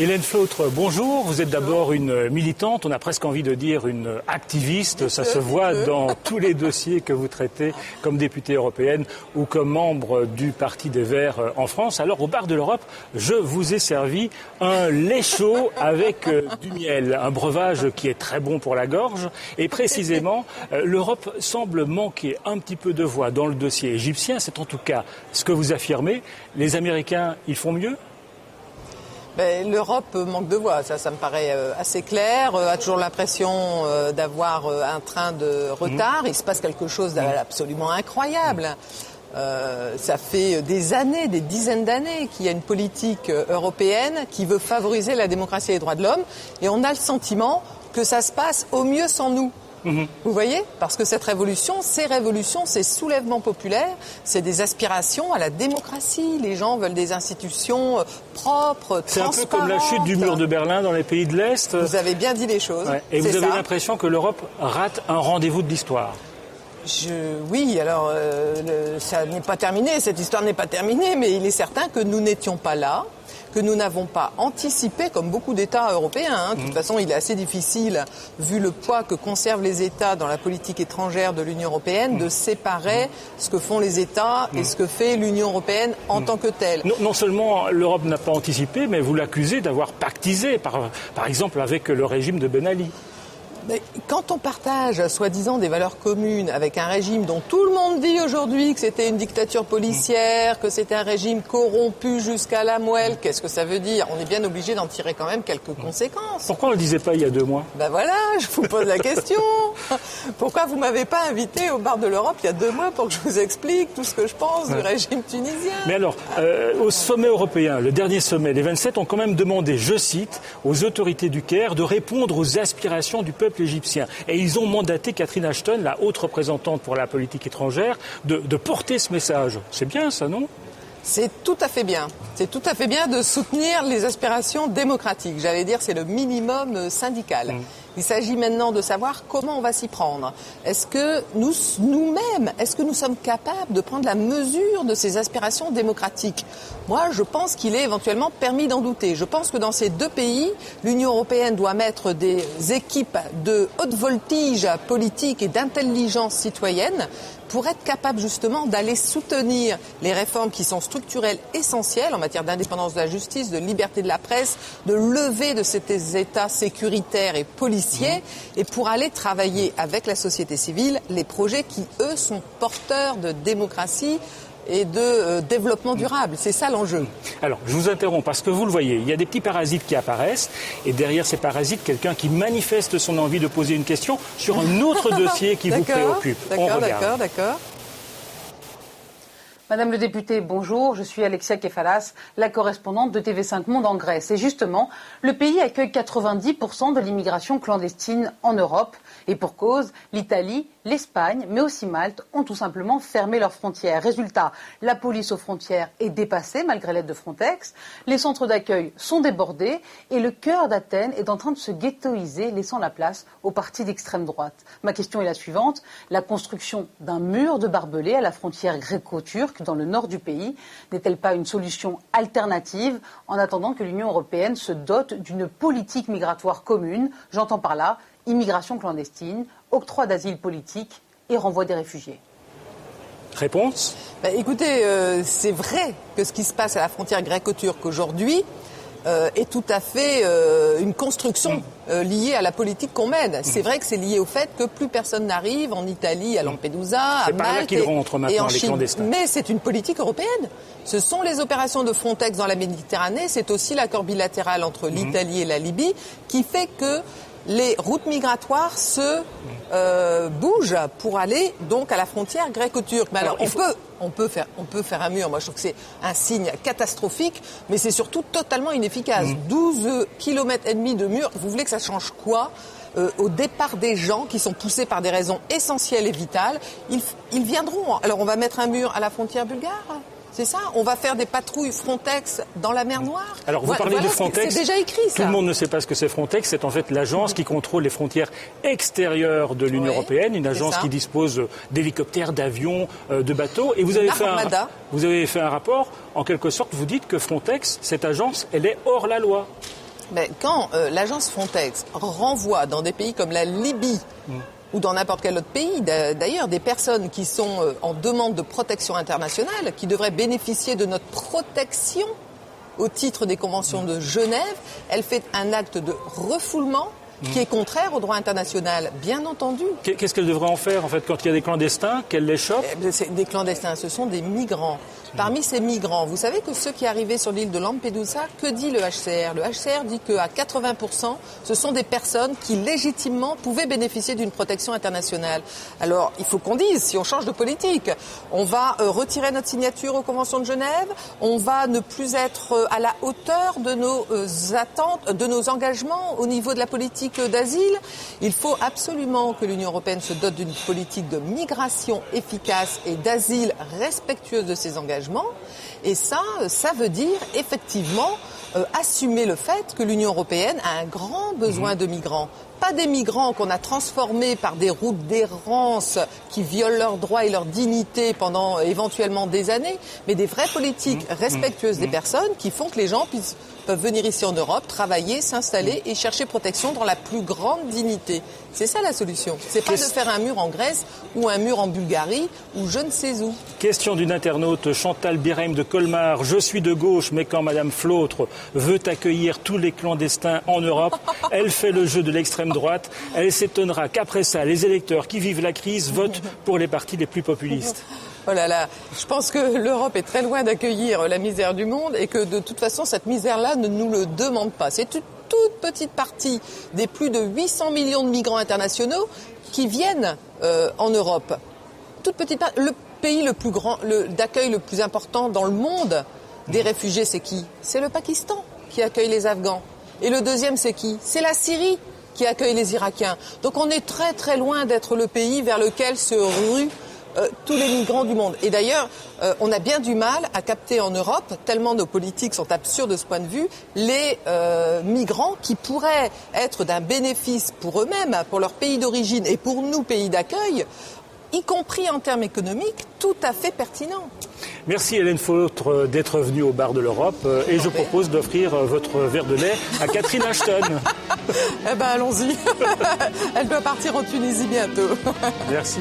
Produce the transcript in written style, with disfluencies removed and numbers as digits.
Hélène Flautre, bonjour. Vous êtes d'abord une militante, on a presque envie de dire une activiste. Ça se voit dans tous les dossiers que vous traitez comme députée européenne ou comme membre du Parti des Verts en France. Alors, au bar de l'Europe, je vous ai servi un lait chaud avec du miel, un breuvage qui est très bon pour la gorge. Et précisément, l'Europe semble manquer un petit peu de voix dans le dossier égyptien. C'est en tout cas ce que vous affirmez. Les Américains, ils font mieux ? L'Europe manque de voix, ça me paraît assez clair, a toujours l'impression d'avoir un train de retard. Il se passe quelque chose d'absolument incroyable. Ça fait des années, des dizaines d'années qu'il y a une politique européenne qui veut favoriser la démocratie et les droits de l'homme, et on a le sentiment que ça se passe au mieux sans nous. Vous voyez ? Parce que cette révolution, ces soulèvements populaires, c'est des aspirations à la démocratie. Les gens veulent des institutions propres, transparentes. C'est un peu comme la chute du mur de Berlin dans les pays de l'Est. Vous avez bien dit les choses. Ouais. Et vous avez l'impression que l'Europe rate un rendez-vous de l'histoire ? Oui, alors ça n'est pas terminé, cette histoire n'est pas terminée, mais il est certain que nous n'étions pas là, que nous n'avons pas anticipé, comme beaucoup d'États européens. De toute façon, il est assez difficile, vu le poids que conservent les États dans la politique étrangère de l'Union européenne, de séparer ce que font les États et ce que fait l'Union européenne en tant que telle. Non seulement l'Europe n'a pas anticipé, mais vous l'accusez d'avoir pactisé, par exemple, avec le régime de Ben Ali. Mais quand on partage, soi-disant, des valeurs communes avec un régime dont tout le monde dit aujourd'hui que c'était une dictature policière, que c'était un régime corrompu jusqu'à la moelle, qu'est-ce que ça veut dire ? On est bien obligé d'en tirer quand même quelques conséquences. Pourquoi on ne le disait pas il y a 2 mois ? Voilà, je vous pose la question. Pourquoi vous ne m'avez pas invité au bar de l'Europe il y a 2 mois pour que je vous explique tout ce que je pense du régime tunisien ? Mais alors, au sommet européen, le dernier sommet, les 27 ont quand même demandé, je cite, aux autorités du Caire de répondre aux aspirations du peuple égyptien. Et ils ont mandaté Catherine Ashton, la haute représentante pour la politique étrangère, de porter ce message. C'est bien ça, non ? C'est tout à fait bien. C'est tout à fait bien de soutenir les aspirations démocratiques. J'allais dire, c'est le minimum syndical. Il s'agit maintenant de savoir comment on va s'y prendre. Est-ce que nous-mêmes, est-ce que nous sommes capables de prendre la mesure de ces aspirations démocratiques ? Moi, je pense qu'il est éventuellement permis d'en douter. Je pense que dans ces 2 pays, l'Union européenne doit mettre des équipes de haute voltige politique et d'intelligence citoyenne pour être capable justement d'aller soutenir les réformes qui sont structurelles essentielles en matière d'indépendance de la justice, de liberté de la presse, de levée de ces états sécuritaires et policiers, et pour aller travailler avec la société civile les projets qui, eux, sont porteurs de démocratie et de développement durable. C'est ça l'enjeu. Alors, je vous interromps parce que vous le voyez, il y a des petits parasites qui apparaissent et derrière ces parasites, quelqu'un qui manifeste son envie de poser une question sur un autre dossier qui vous préoccupe. D'accord. Madame le député, bonjour. Je suis Alexia Kefalas, la correspondante de TV5 Monde en Grèce. Et justement, le pays accueille 90% de l'immigration clandestine en Europe. Et pour cause, l'Italie, l'Espagne, mais aussi Malte, ont tout simplement fermé leurs frontières. Résultat, la police aux frontières est dépassée malgré l'aide de Frontex. Les centres d'accueil sont débordés et le cœur d'Athènes est en train de se ghettoiser, laissant la place aux partis d'extrême droite. Ma question est la suivante. La construction d'un mur de barbelés à la frontière gréco-turque dans le nord du pays n'est-elle pas une solution alternative en attendant que l'Union européenne se dote d'une politique migratoire commune ? J'entends par là immigration clandestine, octroi d'asile politique et renvoi des réfugiés. Réponse ? Écoutez, c'est vrai que ce qui se passe à la frontière gréco-turque aujourd'hui est tout à fait une construction liée à la politique qu'on mène. C'est vrai que c'est lié au fait que plus personne n'arrive en Italie, à Lampedusa, à Malte et en Chine. Mais c'est une politique européenne. Ce sont les opérations de Frontex dans la Méditerranée, c'est aussi l'accord bilatéral entre l'Italie et la Libye qui fait que les routes migratoires se bougent pour aller donc à la frontière gréco-turque. Mais alors, on peut faire un mur. Moi, je trouve que c'est un signe catastrophique, mais c'est surtout totalement inefficace. 12 km et demi de mur. Vous voulez que ça change quoi ? Au départ des gens qui sont poussés par des raisons essentielles et vitales, ils viendront. Alors, on va mettre un mur à la frontière bulgare ? C'est ça ? On va faire des patrouilles Frontex dans la mer Noire ? Alors, vous parlez de Frontex. C'est déjà écrit, ça. Tout le monde ne sait pas ce que c'est Frontex. C'est en fait l'agence qui contrôle les frontières extérieures de l'Union européenne. Une agence qui dispose d'hélicoptères, d'avions, de bateaux. Et vous avez fait un rapport. En quelque sorte, vous dites que Frontex, cette agence, elle est hors la loi. Mais quand l'agence Frontex renvoie dans des pays comme la Libye ou dans n'importe quel autre pays, d'ailleurs, des personnes qui sont en demande de protection internationale, qui devraient bénéficier de notre protection au titre des conventions de Genève, elle fait un acte de refoulement qui est contraire au droit international, bien entendu. Qu'est-ce qu'elle devrait en faire, en fait, quand il y a des clandestins, qu'elle les chope? Des clandestins, ce sont des migrants. Parmi ces migrants, vous savez que ceux qui arrivaient sur l'île de Lampedusa, que dit le HCR? Le HCR dit qu'à 80%, ce sont des personnes qui légitimement pouvaient bénéficier d'une protection internationale. Alors, il faut qu'on dise, si on change de politique, on va retirer notre signature aux conventions de Genève, on va ne plus être à la hauteur de nos attentes, de nos engagements au niveau de la politique d'asile. Il faut absolument que l'Union européenne se dote d'une politique de migration efficace et d'asile respectueuse de ses engagements. Et ça veut dire effectivement assumer le fait que l'Union européenne a un grand besoin de migrants. Pas des migrants qu'on a transformés par des routes d'errance qui violent leurs droits et leur dignité pendant éventuellement des années, mais des vraies politiques respectueuses des personnes qui font que les gens peuvent venir ici en Europe, travailler, s'installer et chercher protection dans la plus grande dignité. C'est ça la solution. C'est pas de faire un mur en Grèce ou un mur en Bulgarie ou je ne sais où. Question d'une internaute, Chantal Birem de Colmar. Je suis de gauche, mais quand Madame Flautre veut accueillir tous les clandestins en Europe, elle fait le jeu de l'extrême droite. Elle s'étonnera qu'après ça, les électeurs qui vivent la crise votent pour les partis les plus populistes. Oh là là, je pense que l'Europe est très loin d'accueillir la misère du monde et que de toute façon, cette misère-là ne nous le demande pas. C'est une toute petite partie des plus de 800 millions de migrants internationaux qui viennent en Europe. Toute petite partie. Le pays le plus grand, d'accueil le plus important dans le monde des réfugiés, c'est qui? C'est le Pakistan qui accueille les Afghans. Et le deuxième, c'est qui? C'est la Syrie qui accueille les Irakiens. Donc on est très très loin d'être le pays vers lequel se ruent tous les migrants du monde. Et d'ailleurs, on a bien du mal à capter en Europe, tellement nos politiques sont absurdes de ce point de vue, les migrants qui pourraient être d'un bénéfice pour eux-mêmes, pour leur pays d'origine et pour nous, pays d'accueil, y compris en termes économiques, tout à fait pertinent. Merci Hélène Flautre d'être venue au bar de l'Europe et je propose d'offrir votre verre de lait à Catherine Ashton. Eh ben allons-y. Elle doit partir en Tunisie bientôt. Merci.